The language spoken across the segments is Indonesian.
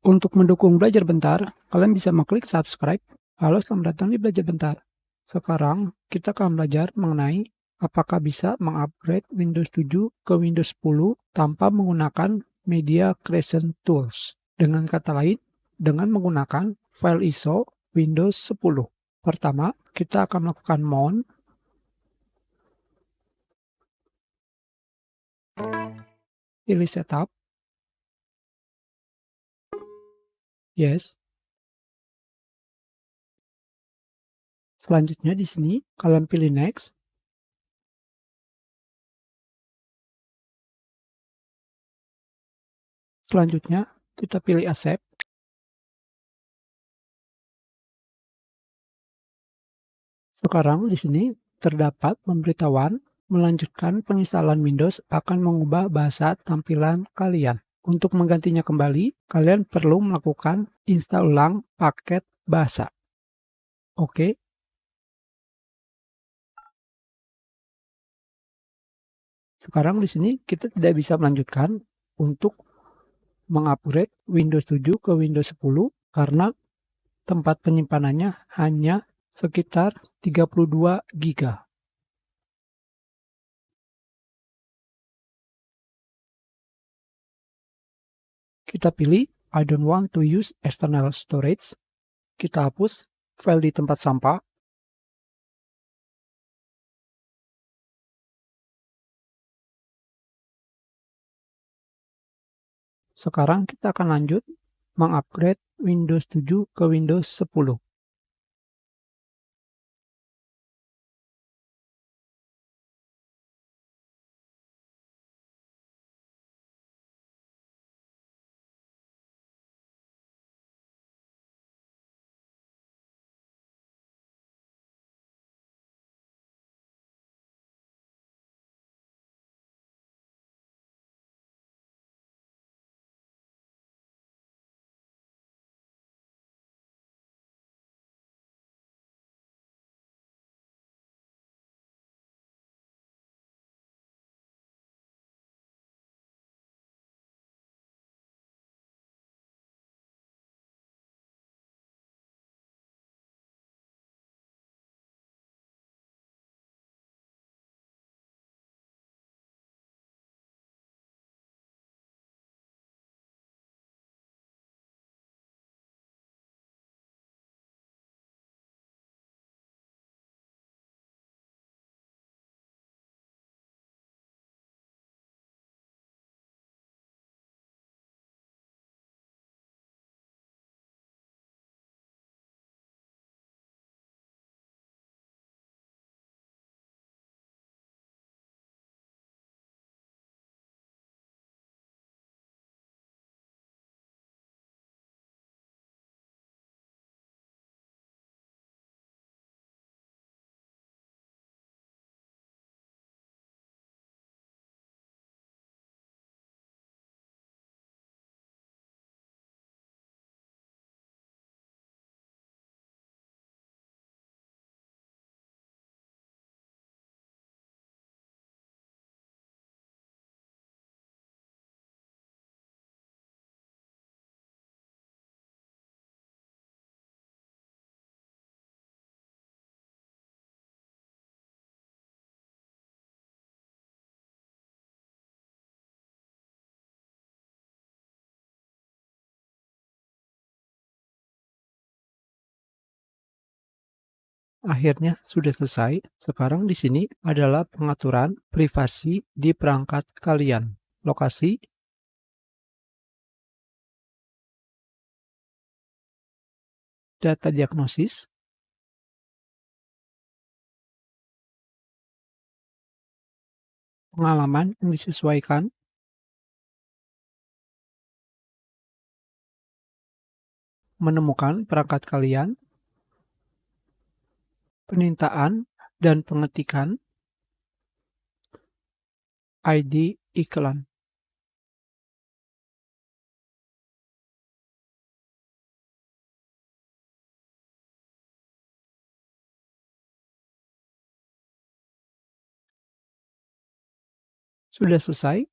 Untuk mendukung Belajar Bentar, kalian bisa mengklik subscribe. Halo, selamat datang di Belajar Bentar. Sekarang kita akan belajar mengenai apakah bisa mengupgrade Windows 7 ke Windows 10 tanpa menggunakan Media Creation Tools. Dengan kata lain, dengan menggunakan file ISO Windows 10. Pertama, kita akan melakukan mount, pilih setup, yes. Selanjutnya di sini kalian pilih next. Selanjutnya kita pilih accept. Sekarang di sini terdapat pemberitahuan melanjutkan penginstalan Windows akan mengubah bahasa tampilan kalian. Untuk menggantinya kembali, kalian perlu melakukan install ulang paket bahasa. Oke, sekarang di sini kita tidak bisa melanjutkan untuk mengupgrade Windows 7 ke Windows 10 karena tempat penyimpanannya hanya sekitar 32 GB. Kita pilih I don't want to use external storage. Kita hapus file di tempat sampah. Sekarang kita akan lanjut mengupgrade Windows 7 ke Windows 10. Akhirnya sudah selesai. Sekarang di sini adalah pengaturan privasi di perangkat kalian. Lokasi, data diagnosis, pengalaman yang disesuaikan, menemukan perangkat kalian, penintaan dan pengetikan, ID iklan. Sudah selesai.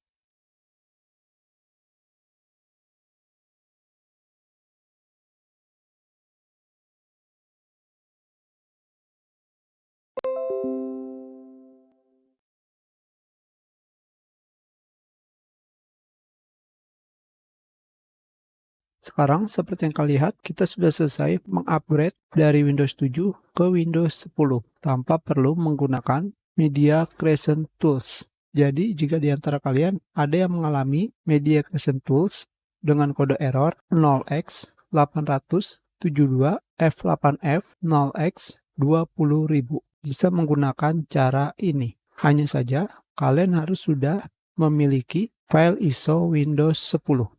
Sekarang seperti yang kalian lihat, kita sudah selesai mengupgrade dari Windows 7 ke Windows 10 tanpa perlu menggunakan Media Creation Tools. Jadi jika di antara kalian ada yang mengalami Media Creation Tools dengan kode error 0x872F8F0x20.000, bisa menggunakan cara ini. Hanya saja kalian harus sudah memiliki file ISO Windows 10.